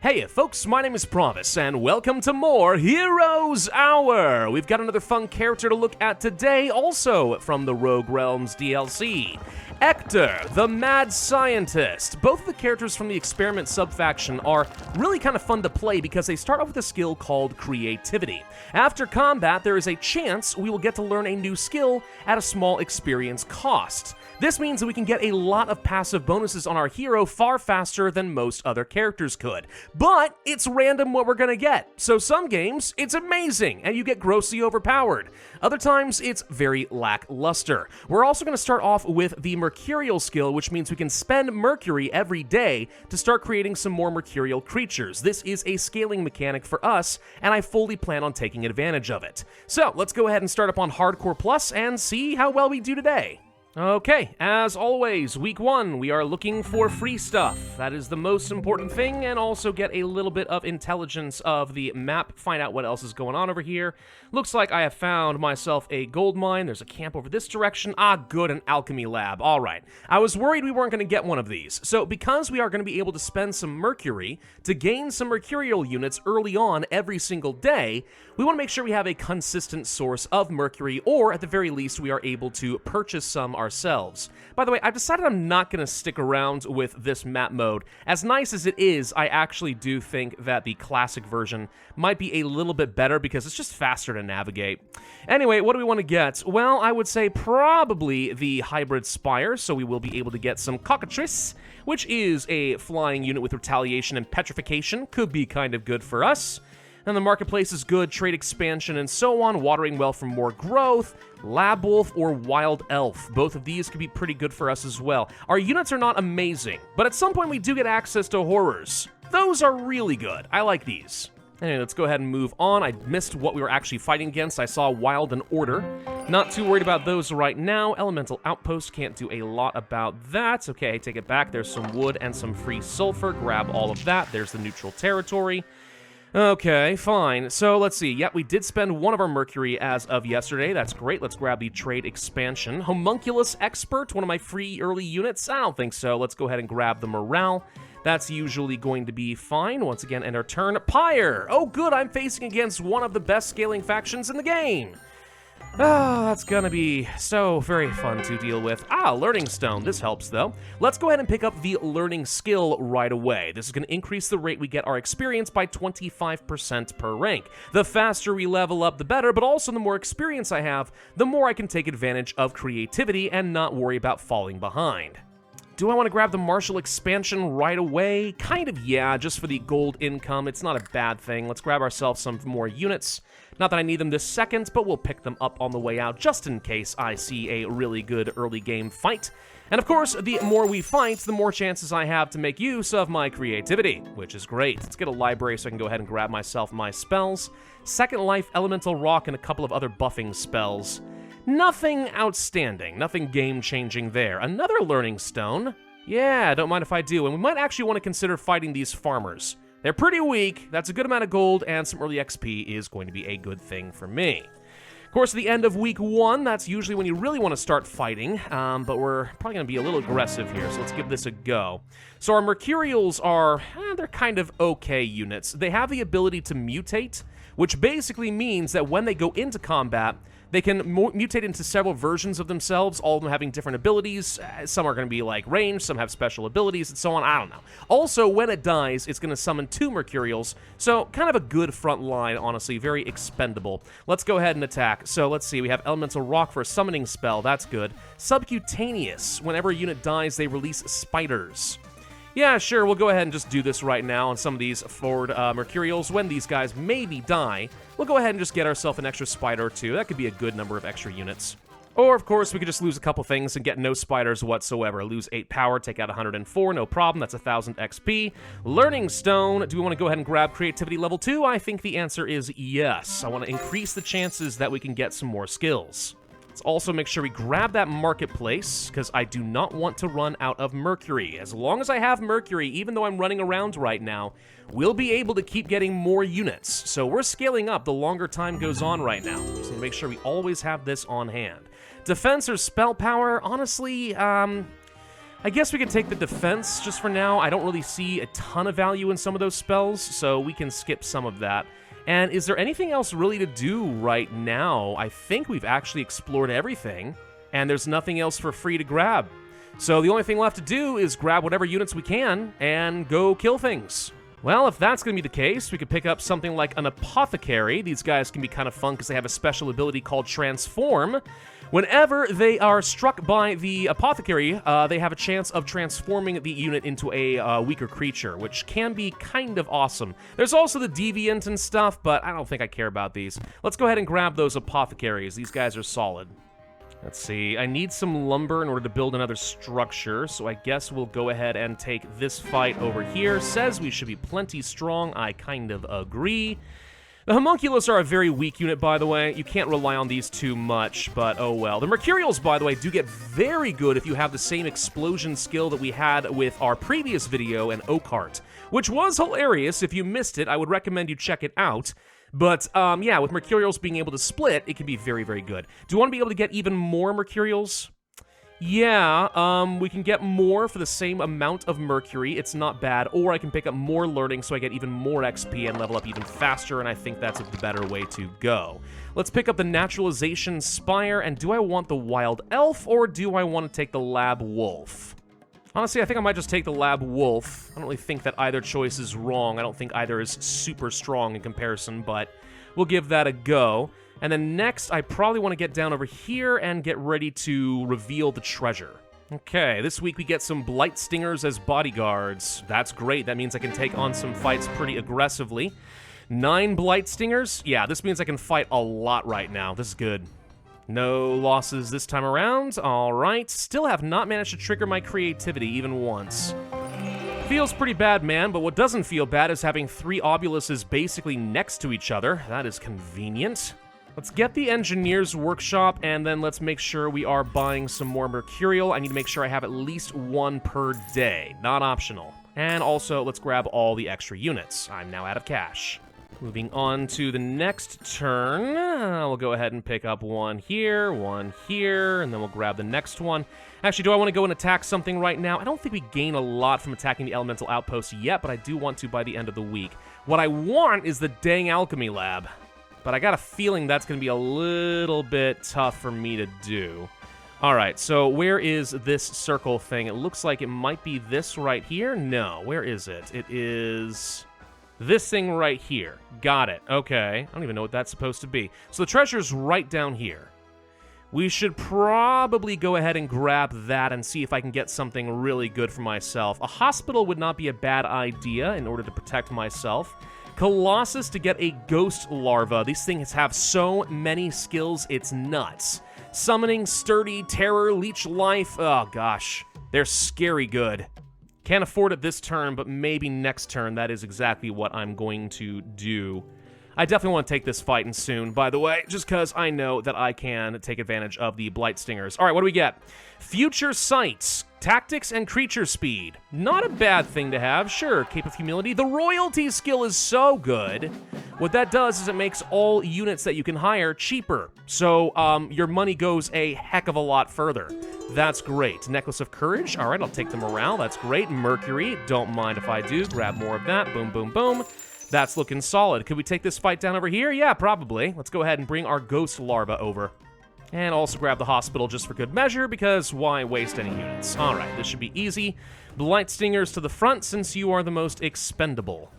Hey folks, my name is Pravus, and welcome to more Heroes Hour! We've got another fun character to look at today, also from the Rogue Realms DLC. Eckert, the Mad Scientist. Both of the characters from the Experiment subfaction are really kind of fun to play because they start off with a skill called Creativity. After combat, there is a chance we will get to learn a new skill at a small experience cost. This means that we can get a lot of passive bonuses on our hero far faster than most other characters could. But it's random what we're gonna get. So some games, it's amazing, and you get grossly overpowered. Other times, it's very lackluster. We're also gonna start off with the Mercurial skill, which means we can spend Mercury every day to start creating some more Mercurial creatures. This is a scaling mechanic for us, and I fully plan on taking advantage of it. So let's go ahead and start up on Hardcore Plus and see how well we do today. Okay, as always, week 1, we are looking for free stuff. That is the most important thing, and also get a little bit of intelligence of the map, find out what else is going on over here. Looks like I have found myself a gold mine. There's a camp over this direction. Ah, good, an alchemy lab. All right. I was worried we weren't going to get one of these. So because we are going to be able to spend some Mercury to gain some Mercurial units early on every single day, we want to make sure we have a consistent source of Mercury, or at the very least, we are able to purchase some ourselves. By the way, I've decided I'm not going to stick around with this map mode. As nice as it is, I actually do think that the classic version might be a little bit better because it's just faster to navigate. Anyway, what do we want to get? Well, I would say probably the Hybrid Spire, so we will be able to get some Cockatrice, which is a flying unit with retaliation and petrification. Could be kind of good for us. And the marketplace is good, trade expansion and so on, watering well for more growth, Lab Wolf or Wild Elf. Both of these could be pretty good for us as well. Our units are not amazing, but at some point we do get access to horrors. Those are really good. I like these. Anyway, let's go ahead and move on. I missed what we were actually fighting against. I saw Wild and Order. Not too worried about those right now. Elemental Outpost, can't do a lot about that. Okay, I take it back. There's some wood and some free sulfur. Grab all of that. There's the neutral territory. Okay, fine. So let's see. Yep, we did spend one of our Mercury as of yesterday. That's great. Let's grab the trade expansion. Homunculus Expert, one of my free early units. I don't think so. Let's go ahead and grab the morale. That's usually going to be fine. Once again, end our turn. Pyre! Oh, good. I'm facing against one of the best scaling factions in the game. Oh, that's gonna be so very fun to deal with. Ah, Learning Stone. This helps, though. Let's go ahead and pick up the Learning Skill right away. This is going to increase the rate we get our experience by 25% per rank. The faster we level up, the better, but also the more experience I have, the more I can take advantage of creativity and not worry about falling behind. Do I want to grab the Martial Expansion right away? Kind of, yeah, just for the gold income. It's not a bad thing. Let's grab ourselves some more units. Not that I need them this second, but we'll pick them up on the way out just in case I see a really good early game fight. And of course, the more we fight, the more chances I have to make use of my creativity, which is great. Let's get a library so I can go ahead and grab myself my spells. Second Life, Elemental Rock, and a couple of other buffing spells. Nothing outstanding, nothing game-changing there. Another Learning Stone. Yeah, don't mind if I do. And we might actually want to consider fighting these farmers. They're pretty weak. That's a good amount of gold, and some early XP is going to be a good thing for me. Of course, at the end of week 1, that's usually when you really want to start fighting, but we're probably going to be a little aggressive here, so let's give this a go. So our Mercurials are, they're kind of okay units. They have the ability to mutate, which basically means that when they go into combat, they can mutate into several versions of themselves, all of them having different abilities. Some are going to be like ranged, some have special abilities, and so on. I don't know. Also, when it dies, it's going to summon 2 Mercurials, so kind of a good front line, honestly, very expendable. Let's go ahead and attack. So let's see, we have Elemental Rock for a summoning spell. That's good. Subcutaneous. Whenever a unit dies, they release spiders. Yeah, sure, we'll go ahead and just do this right now on some of these forward Mercurials. When these guys maybe die, we'll go ahead and just get ourselves an extra spider or 2. That could be a good number of extra units. Or, of course, we could just lose a couple things and get no spiders whatsoever. Lose 8 power, take out 104, no problem. That's 1,000 XP. Learning Stone. Do we want to go ahead and grab Creativity level 2? I think the answer is yes. I want to increase the chances that we can get some more skills. Let's also make sure we grab that marketplace, because I do not want to run out of Mercury. As long as I have Mercury, even though I'm running around right now, we'll be able to keep getting more units. So we're scaling up the longer time goes on right now. Just need to make sure we always have this on hand. Defense or spell power, honestly, I guess we could take the defense just for now. I don't really see a ton of value in some of those spells, so we can skip some of that. And is there anything else really to do right now? I think we've actually explored everything, and there's nothing else for free to grab. So the only thing left to do is grab whatever units we can and go kill things. Well, if that's going to be the case, we could pick up something like an apothecary. These guys can be kind of fun because they have a special ability called transform. Whenever they are struck by the apothecary, they have a chance of transforming the unit into a weaker creature, which can be kind of awesome. There's also the deviant and stuff, but I don't think I care about these. Let's go ahead and grab those apothecaries. These guys are solid. Let's see, I need some lumber in order to build another structure, so I guess we'll go ahead and take this fight over here. Says we should be plenty strong, I kind of agree. The homunculus are a very weak unit, by the way. You can't rely on these too much, but oh well. The mercurials, by the way, do get very good if you have the same explosion skill that we had with our previous video in Eckert, which was hilarious. If you missed it, I would recommend you check it out. But, yeah, with mercurials being able to split, it can be very, very good. Do you want to be able to get even more mercurials? Yeah, we can get more for the same amount of mercury. It's not bad. Or I can pick up more learning so I get even more XP and level up even faster, and I think that's the better way to go. Let's pick up the naturalization spire, and do I want the wild elf, or do I want to take the lab wolf? Honestly, I think I might just take the lab wolf. I don't really think that either choice is wrong. I don't think either is super strong in comparison, but we'll give that a go. And then next, I probably want to get down over here and get ready to reveal the treasure. Okay, this week we get some blight stingers as bodyguards. That's great. That means I can take on some fights pretty aggressively. 9 blight stingers? Yeah, this means I can fight a lot right now. This is good. No losses this time around. All right. Still have not managed to trigger my creativity even once. Feels pretty bad, man, but what doesn't feel bad is having 3 obuluses basically next to each other. That is convenient. Let's get the engineer's workshop, and then let's make sure we are buying some more mercurial. I need to make sure I have at least 1 per day. Not optional. And also, let's grab all the extra units. I'm now out of cash. Moving on to the next turn, we'll go ahead and pick up 1 here, and then we'll grab the next one. Actually, do I want to go and attack something right now? I don't think we gain a lot from attacking the elemental outpost yet, but I do want to by the end of the week. What I want is the dang alchemy lab, but I got a feeling that's going to be a little bit tough for me to do. All right, so where is this circle thing? It looks like it might be this right here. No, where is it? It is this thing right here. Got it. Okay. I don't even know what that's supposed to be. So the treasure's right down here. We should probably go ahead and grab that and see if I can get something really good for myself. A hospital would not be a bad idea in order to protect myself. Colossus to get a ghost larva. These things have so many skills, it's nuts. Summoning, sturdy, terror, leech life. Oh gosh, they're scary good. Can't afford it this turn, but maybe next turn. That is exactly what I'm going to do. I definitely want to take this fight in soon, by the way, just because I know that I can take advantage of the blight stingers. All right, what do we get? Future sights, tactics, and creature speed. Not a bad thing to have, sure. Cape of humility. The royalty skill is so good. What that does is it makes all units that you can hire cheaper. So your money goes a heck of a lot further. That's great. Necklace of courage. All right, I'll take the morale. That's great. Mercury. Don't mind if I do. Grab more of that. Boom, boom, boom. That's looking solid. Could we take this fight down over here? Yeah, probably. Let's go ahead and bring our ghost larva over. And also grab the hospital just for good measure, because why waste any units? All right, this should be easy. Blight stingers to the front, since you are the most expendable.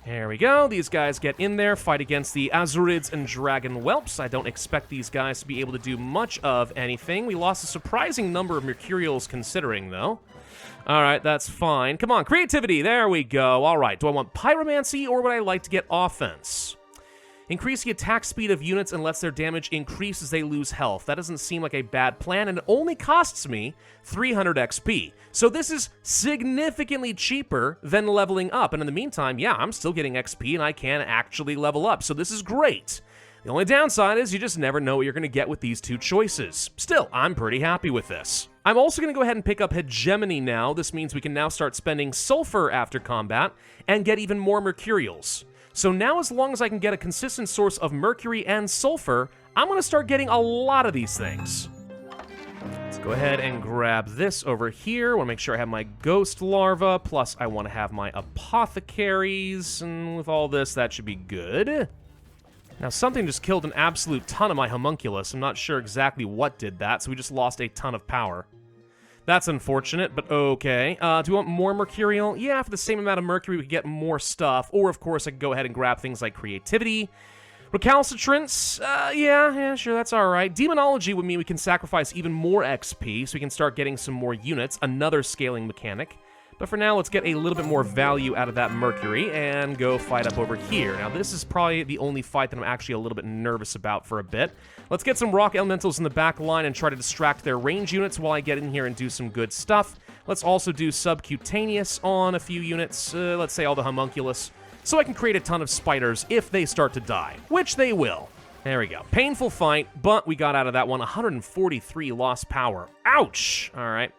There we go. These guys get in there, fight against the Azurids and Dragon Whelps. I don't expect these guys to be able to do much of anything. We lost a surprising number of Mercurials considering, though. All right, that's fine. Come on, creativity. There we go. All right, do I want pyromancy, or would I like to get offense? Increase the attack speed of units and lets their damage increase as they lose health. That doesn't seem like a bad plan, and it only costs me 300 XP. So this is significantly cheaper than leveling up. And in the meantime, yeah, I'm still getting XP, and I can actually level up. So this is great. The only downside is you just never know what you're going to get with these 2 choices. Still, I'm pretty happy with this. I'm also going to go ahead and pick up hegemony now. This means we can now start spending sulfur after combat and get even more mercurials. So now, as long as I can get a consistent source of mercury and sulfur, I'm going to start getting a lot of these things. Let's go Go ahead and grab this over here. Want to make sure I have my ghost larva, plus I want to have my apothecaries, and with all this, that should be good. Now, something just killed an absolute ton of my homunculus. I'm not sure exactly what did that, so we just lost a ton of power. That's unfortunate, but okay. Do we want more mercurial? Yeah, for the same amount of mercury, we could get more stuff. Or, of course, I could go ahead and grab things like creativity. Recalcitrance, yeah, sure, that's alright. Demonology would mean we can sacrifice even more XP, so we can start getting some more units, another scaling mechanic. But for now, let's get a little bit more value out of that mercury and go fight up over here. Now, this is probably the only fight that I'm actually a little bit nervous about for a bit. Let's get some rock elementals in the back line and try to distract their range units while I get in here and do some good stuff. Let's also do subcutaneous on a few units, let's say all the homunculus, so I can create a ton of spiders if they start to die, which they will. There we go. Painful fight, but we got out of that one. 143 lost power. Ouch! All right.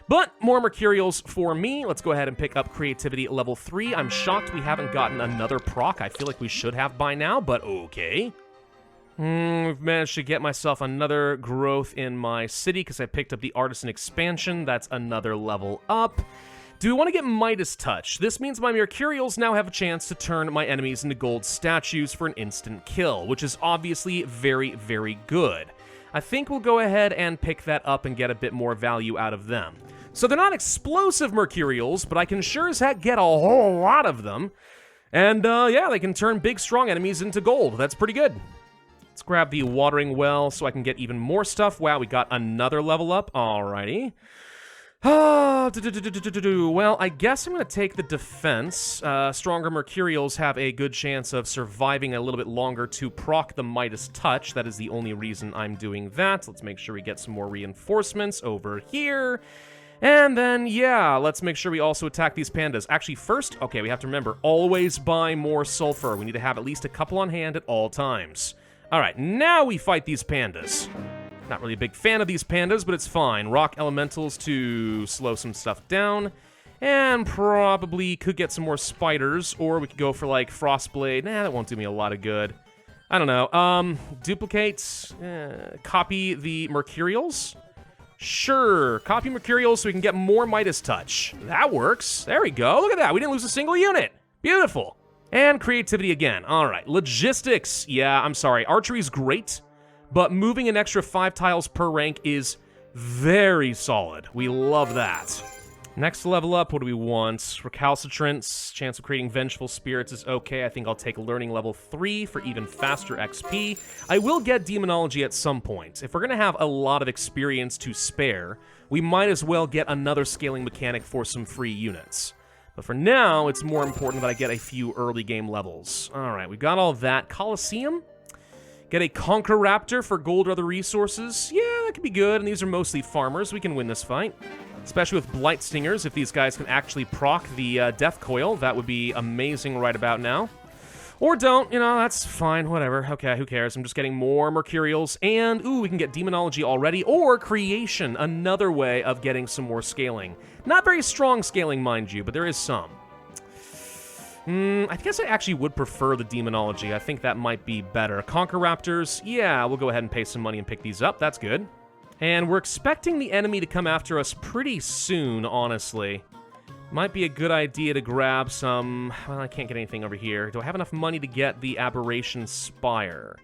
But more mercurials for me. Let's go ahead and pick up creativity level 3. I'm shocked we haven't gotten another proc. I feel like we should have by now, but okay. We've managed to get myself another growth in my city because I picked up the artisan expansion. That's another level up. Do we want to get Midas Touch? This means my mercurials now have a chance to turn my enemies into gold statues for an instant kill, which is obviously very, very good. I think we'll go ahead and pick that up and get a bit more value out of them. So they're not explosive mercurials, but I can sure as heck get a whole lot of them. And yeah, they can turn big, strong enemies into gold. That's pretty good. Let's grab the watering well so I can get even more stuff. Wow, we got another level up. Alrighty. Well, I guess I'm going to take the defense. Stronger mercurials have a good chance of surviving a little bit longer to proc the Midas Touch. That is the only reason I'm doing that. Let's make sure we get some more reinforcements over here. And then, yeah, let's make sure we also attack these pandas. Actually, first, okay, we have to remember, always buy more sulfur. We need to have at least a couple on hand at all times. All right, now we fight these pandas. Not really a big fan of these pandas, but it's fine. Rock elementals to slow some stuff down. And probably could get some more spiders, or we could go for, like, Frostblade. Nah, that won't do me a lot of good. I don't know. Duplicate, copy the mercurials? Sure, copy mercurials so we can get more Midas Touch. That works. There we go. Look at that. We didn't lose a single unit. Beautiful. And creativity again. All right, logistics. Yeah, I'm sorry. Archery's great. But moving an extra 5 tiles per rank is very solid. We love that. Next level up, what do we want? Recalcitrance, chance of creating vengeful spirits is okay. I think I'll take learning level 3 for even faster XP. I will get demonology at some point. If we're gonna have a lot of experience to spare, we might as well get another scaling mechanic for some free units. But for now, it's more important that I get a few early game levels. All right, we've got all that. Colosseum? Get a Conquer Raptor for gold or other resources. Yeah, that could be good, and these are mostly farmers. We can win this fight. Especially with Blight Stingers, if these guys can actually proc the Death Coil, that would be amazing right about now. Or don't, you know, that's fine, whatever. Okay, who cares? I'm just getting more Mercurials, and, ooh, we can get Demonology already, or Creation, another way of getting some more scaling. Not very strong scaling, mind you, but there is some. I guess I actually would prefer the Demonology. I think that might be better. Conquer Raptors, yeah, we'll go ahead and pay some money and pick these up. That's good. And we're expecting the enemy to come after us pretty soon, honestly. Might be a good idea to grab some... Well, I can't get anything over here. Do I have enough money to get the Aberration Spire?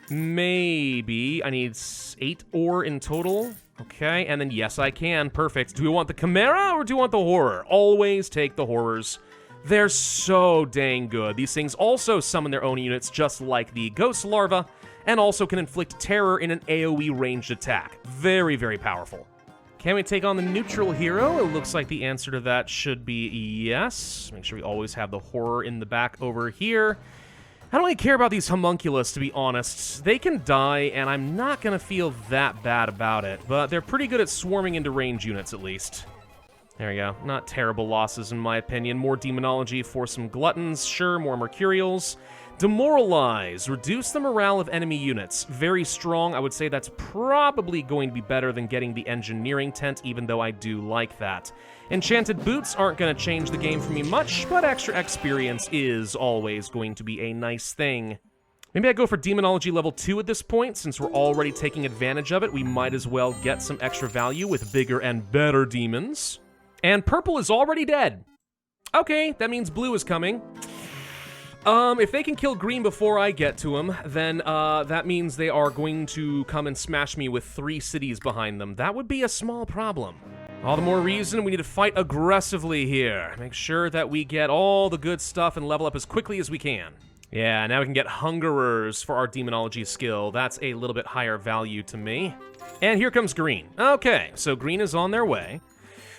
Maybe. I need 8 ore in total. Okay, and then yes, I can. Perfect. Do we want the Chimera or do we want the Horror? Always take the Horrors. They're so dang good. These things also summon their own units just like the Ghost Larva, and also can inflict terror in an AoE ranged attack. Very, very powerful. Can we take on the neutral hero? It looks like the answer to that should be yes. Make sure we always have the Horror in the back over here. I don't really care about these homunculus, to be honest. They can die, and I'm not going to feel that bad about it, but they're pretty good at swarming into range units, at least. There we go. Not terrible losses, in my opinion. More Demonology for some Gluttons. Sure, more Mercurials. Demoralize. Reduce the morale of enemy units. Very strong. I would say that's probably going to be better than getting the Engineering Tent, even though I do like that. Enchanted Boots aren't going to change the game for me much, but extra experience is always going to be a nice thing. Maybe I go for Demonology level 2 at this point. Since we're already taking advantage of it, we might as well get some extra value with bigger and better demons. And purple is already dead. Okay, that means blue is coming. If they can kill green before I get to them, then that means they are going to come and smash me with 3 cities behind them. That would be a small problem. All the more reason we need to fight aggressively here. Make sure that we get all the good stuff and level up as quickly as we can. Yeah, now we can get Hungerers for our Demonology skill. That's a little bit higher value to me. And here comes green. Okay, so green is on their way.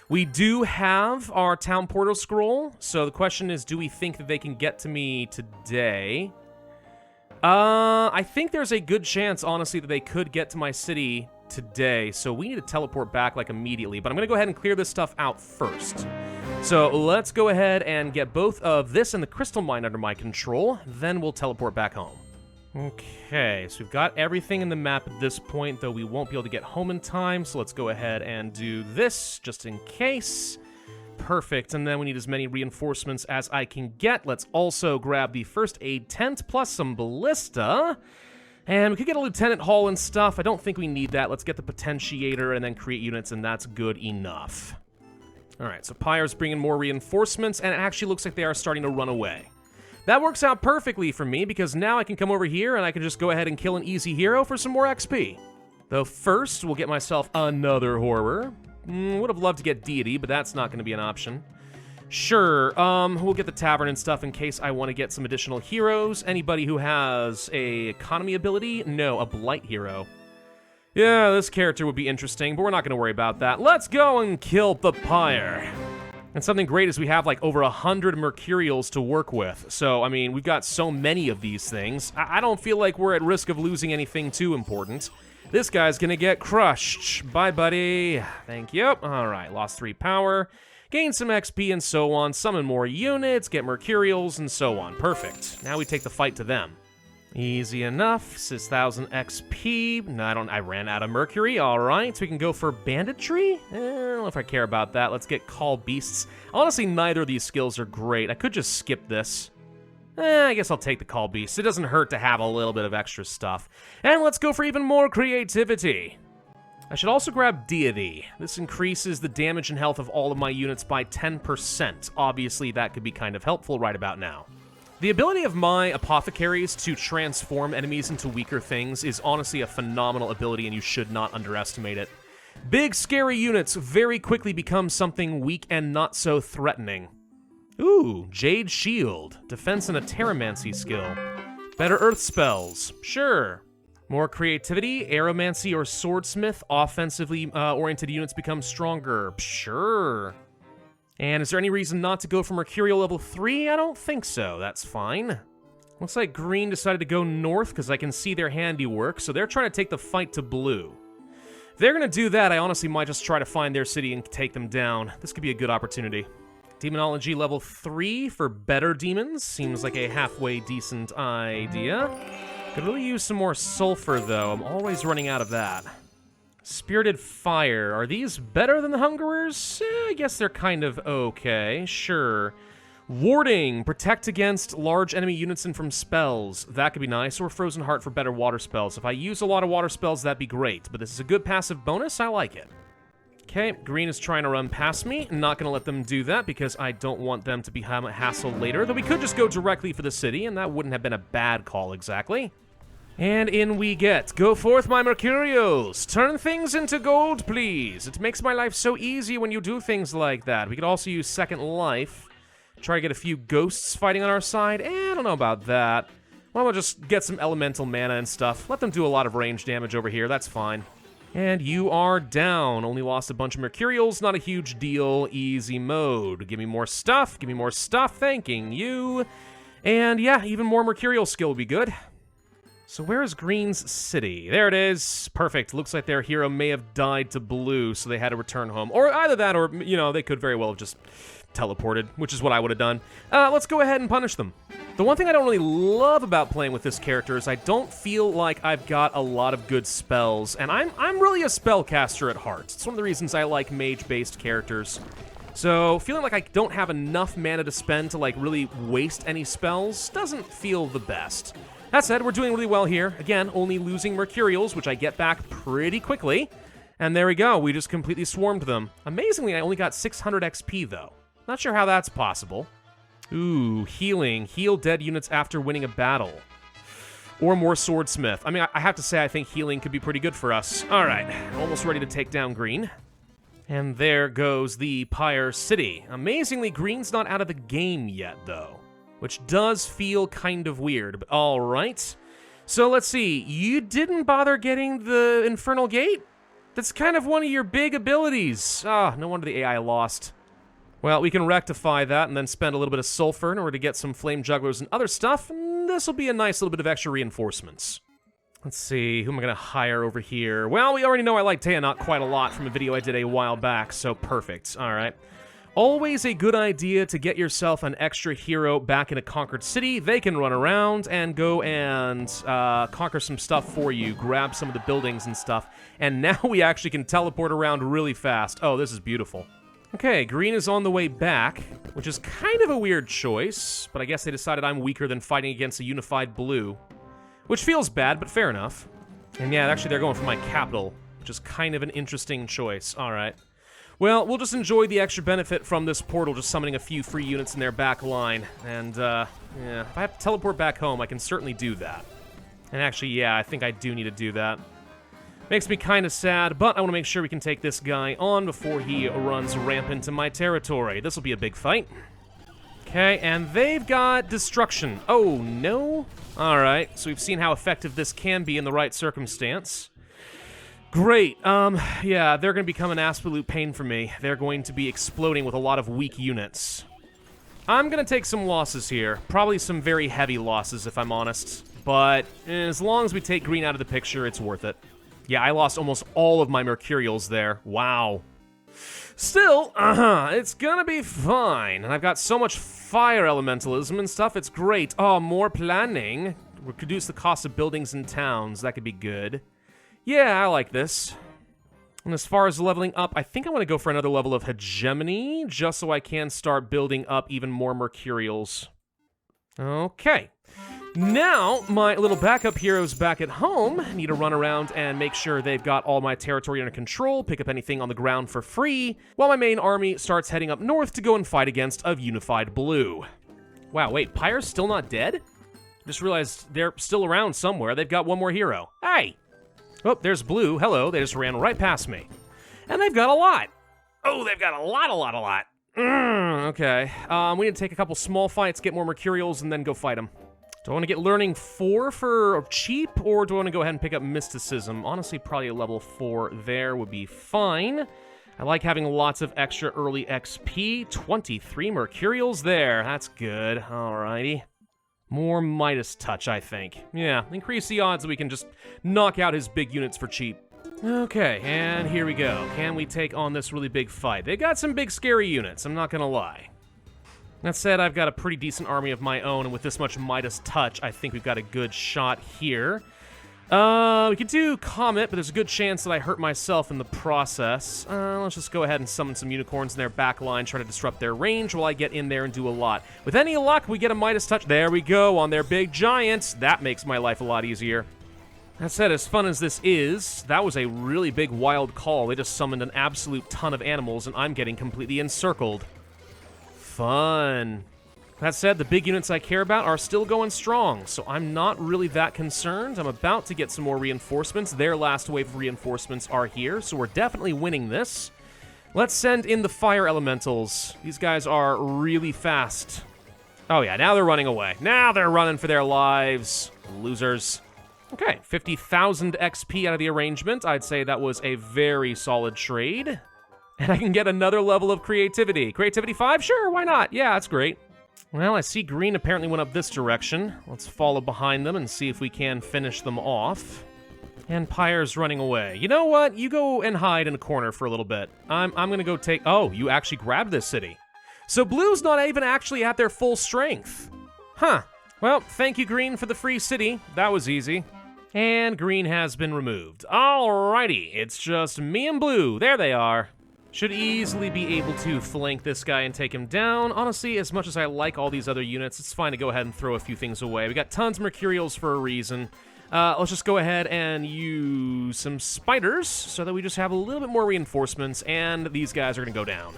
We do have our Town Portal Scroll, so the question is, do we think that they can get to me today? I think there's a good chance, honestly, that they could get to my city today, so we need to teleport back, like, immediately. But I'm going to go ahead and clear this stuff out first. So let's go ahead and get both of this and the Crystal Mine under my control, then we'll teleport back home. Okay, so we've got everything in the map at this point, though we won't be able to get home in time, so let's go ahead and do this, just in case. Perfect, and then we need as many reinforcements as I can get. Let's also grab the first aid tent, plus some ballista. And we could get a lieutenant hall and stuff. I don't think we need that. Let's get the potentiator and then create units, and that's good enough. Alright, so Pyre's bringing more reinforcements, and it actually looks like they are starting to run away. That works out perfectly for me, because now I can come over here and I can just go ahead and kill an easy hero for some more XP. Though first, we'll get myself another horror. Would have loved to get deity, but that's not going to be an option. Sure, we'll get the tavern and stuff in case I want to get some additional heroes. Anybody who has a economy ability? No, a blight hero. Yeah, this character would be interesting, but we're not going to worry about that. Let's go and kill the Pyre. And something great is we have like over 100 Mercurials to work with. So, I mean, we've got so many of these things. I don't feel like we're at risk of losing anything too important. This guy's gonna get crushed. Bye, buddy. Thank you. All right, lost 3 power. Gain some XP and so on. Summon more units, get Mercurials, and so on. Perfect. Now we take the fight to them. Easy enough. 6,000 XP. No, I ran out of Mercury. All right, so we can go for Banditry? I don't know if I care about that. Let's get Call Beasts. Honestly, neither of these skills are great. I could just skip this. I guess I'll take the Call Beasts. It doesn't hurt to have a little bit of extra stuff. And let's go for even more creativity. I should also grab Deity. This increases the damage and health of all of my units by 10%. Obviously, that could be kind of helpful right about now. The ability of my apothecaries to transform enemies into weaker things is honestly a phenomenal ability, and you should not underestimate it. Big, scary units very quickly become something weak and not so threatening. Ooh, Jade Shield. Defense and a Terramancy skill. Better earth spells. Sure. More creativity, Aeromancy or Swordsmith. Offensively oriented units become stronger. Sure. And is there any reason not to go for Mercurial level 3? I don't think so. That's fine. Looks like green decided to go north because I can see their handiwork, so they're trying to take the fight to blue. If they're going to do that, I honestly might just try to find their city and take them down. This could be a good opportunity. Demonology level 3 for better demons. Seems like a halfway decent idea. Could really use some more sulfur, though. I'm always running out of that. Spirited Fire. Are these better than the Hungerers? I guess they're kind of okay. Sure. Warding. Protect against large enemy units and from spells. That could be nice. Or Frozen Heart for better water spells. If I use a lot of water spells, that'd be great. But this is a good passive bonus. I like it. Okay, green is trying to run past me. I'm not going to let them do that because I don't want them to be hassled later. Though we could just go directly for the city, and that wouldn't have been a bad call exactly. And in we get. Go forth, my Mercurials. Turn things into gold, please. It makes my life so easy when you do things like that. We could also use Second Life. Try to get a few ghosts fighting on our side. I don't know about that. Well, we'll just get some elemental mana and stuff. Let them do a lot of range damage over here. That's fine. And you are down. Only lost a bunch of Mercurials. Not a huge deal. Easy mode. Give me more stuff. Give me more stuff. Thanking you. And yeah, even more Mercurial skill would be good. So where is green's city? There it is. Perfect. Looks like their hero may have died to blue, so they had to return home. Or either that or, you know, they could very well have just teleported, which is what I would have done. Let's go ahead and punish them. The one thing I don't really love about playing with this character is I don't feel like I've got a lot of good spells, and I'm really a spellcaster at heart. It's one of the reasons I like mage-based characters. So feeling like I don't have enough mana to spend to like really waste any spells doesn't feel the best. That said, we're doing really well here. Again, only losing Mercurials, which I get back pretty quickly. And there we go, we just completely swarmed them. Amazingly, I only got 600 XP, though. Not sure how that's possible. Ooh, healing. Heal dead units after winning a battle. Or more swordsmith. I mean, I have to say, I think healing could be pretty good for us. All right, almost ready to take down green. And there goes the Pyre City. Amazingly, green's not out of the game yet, though, which does feel kind of weird, but all right. So let's see, you didn't bother getting the Infernal Gate? That's kind of one of your big abilities. Ah, no wonder the AI lost. Well, we can rectify that and then spend a little bit of sulfur in order to get some flame jugglers and other stuff, and this will be a nice little bit of extra reinforcements. Let's see, who am I going to hire over here? Well, we already know I like Teanok quite a lot from a video I did a while back, so perfect. All right. Always a good idea to get yourself an extra hero back in a conquered city. They can run around and go and conquer some stuff for you, grab some of the buildings and stuff, and now we actually can teleport around really fast. Oh, this is beautiful. Okay, green is on the way back, which is kind of a weird choice, but I guess they decided I'm weaker than fighting against a unified blue. Which feels bad, but fair enough. And yeah, actually they're going for my capital, which is kind of an interesting choice. All right. Well, we'll just enjoy the extra benefit from this portal, just summoning a few free units in their back line. And, yeah, if I have to teleport back home, I can certainly do that. And actually, yeah, I think I do need to do that. Makes me kind of sad, but I want to make sure we can take this guy on before he runs rampant in my territory. This will be a big fight. Okay, and they've got destruction. Oh, no? All right, so we've seen how effective this can be in the right circumstance. Great. Yeah, they're going to become an absolute pain for me. They're going to be exploding with a lot of weak units. I'm going to take some losses here. Probably some very heavy losses, if I'm honest. But as long as we take green out of the picture, it's worth it. Yeah, I lost almost all of my Mercurials there. Wow. Still, it's gonna be fine. And I've got so much fire elementalism and stuff, it's great. Oh, more planning. Reduce the cost of buildings and towns. That could be good. Yeah, I like this. And as far as leveling up, I think I want to go for another level of hegemony, just so I can start building up even more Mercurials. Okay. Now, my little backup heroes back at home need to run around and make sure they've got all my territory under control, pick up anything on the ground for free, while my main army starts heading up north to go and fight against a unified blue. Wow, wait, Pyre's still not dead? Just realized they're still around somewhere. They've got one more hero. Hey! Oh, there's blue. Hello, they just ran right past me. And they've got a lot. Oh, they've got a lot. Okay, we need to take a couple small fights, get more Mercurials, and then go fight them. Do I want to get learning 4 for cheap, or do I want to go ahead and pick up mysticism? Honestly, probably a level 4 there would be fine. I like having lots of extra early XP. 23 Mercurials there. That's good. Alrighty. More Midas Touch, I think. Yeah, increase the odds that we can just knock out his big units for cheap. Okay, and here we go. Can we take on this really big fight? They got some big scary units, I'm not gonna lie. That said, I've got a pretty decent army of my own, and with this much Midas Touch, I think we've got a good shot here. We could do Comet, but there's a good chance that I hurt myself in the process. Let's just go ahead and summon some unicorns in their back line, try to disrupt their range while I get in there and do a lot. With any luck, we get a Midas Touch. There we go, on their big giants. That makes my life a lot easier. That said, as fun as this is, that was a really big wild call. They just summoned an absolute ton of animals, and I'm getting completely encircled. Fun. That said, the big units I care about are still going strong, so I'm not really that concerned. I'm about to get some more reinforcements. Their last wave of reinforcements are here, so we're definitely winning this. Let's send in the fire elementals. These guys are really fast. Oh yeah, now they're running away. Now they're running for their lives. Losers. Okay, 50,000 XP out of the arrangement. I'd say that was a very solid trade. And I can get another level of creativity. Creativity 5? Sure, why not? Yeah, that's great. Well, I see green apparently went up this direction. Let's follow behind them and see if we can finish them off. And Pyre's running away. You know what? You go and hide in a corner for a little bit. I'm gonna go take... Oh, you actually grabbed this city. So blue's not even actually at their full strength. Huh. Well, thank you, green, for the free city. That was easy. And green has been removed. Alrighty, it's just me and blue. There they are. Should easily be able to flank this guy and take him down. Honestly, as much as I like all these other units, it's fine to go ahead and throw a few things away. We got tons of Mercurials for a reason. Let's just go ahead and use some spiders so that we just have a little bit more reinforcements, and these guys are going to go down.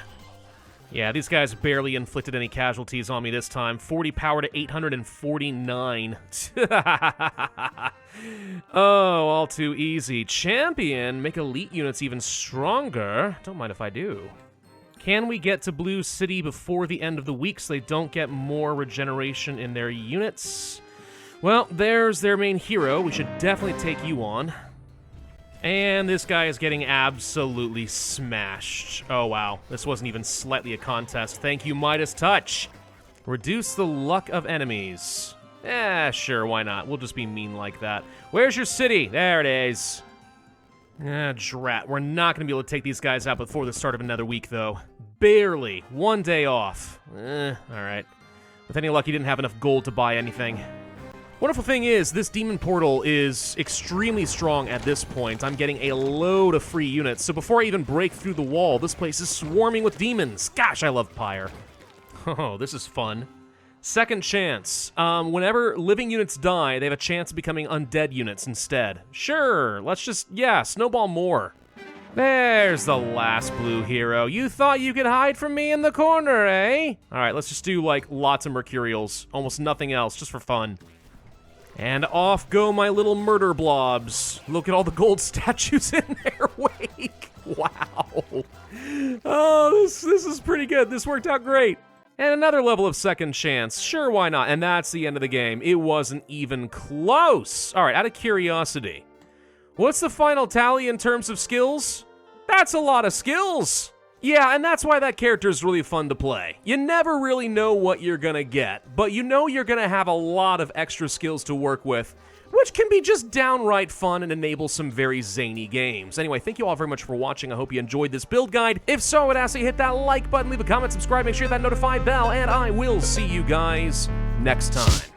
Yeah, these guys barely inflicted any casualties on me this time. 40 power to 849. Oh, all too easy. Champion, make elite units even stronger. Don't mind if I do. Can we get to Blue City before the end of the week so they don't get more regeneration in their units? Well, there's their main hero. We should definitely take you on. And this guy is getting absolutely smashed. Oh, wow. This wasn't even slightly a contest. Thank you, Midas Touch. Reduce the luck of enemies. Sure, why not? We'll just be mean like that. Where's your city? There it is. Drat. We're not going to be able to take these guys out before the start of another week, though. Barely. 1 day off. Alright. With any luck, he didn't have enough gold to buy anything. Wonderful thing is, this demon portal is extremely strong at this point. I'm getting a load of free units, so before I even break through the wall, this place is swarming with demons. Gosh, I love Pyre. Oh, this is fun. Second chance. Whenever living units die, they have a chance of becoming undead units instead. Sure, let's just, snowball more. There's the last blue hero. You thought you could hide from me in the corner, eh? Alright, let's just do, lots of Mercurials. Almost nothing else, just for fun. And off go my little murder blobs. Look at all the gold statues in their wake. Wow. Oh, this is pretty good. This worked out great. And another level of second chance. Sure, why not? And that's the end of the game. It wasn't even close. All right, out of curiosity, what's the final tally in terms of skills? That's a lot of skills. Yeah, and that's why that character is really fun to play. You never really know what you're gonna get, but you know you're gonna have a lot of extra skills to work with, which can be just downright fun and enable some very zany games. Anyway, thank you all very much for watching. I hope you enjoyed this build guide. If so, I would ask that you hit that like button, leave a comment, subscribe, make sure you hit that notify bell, and I will see you guys next time.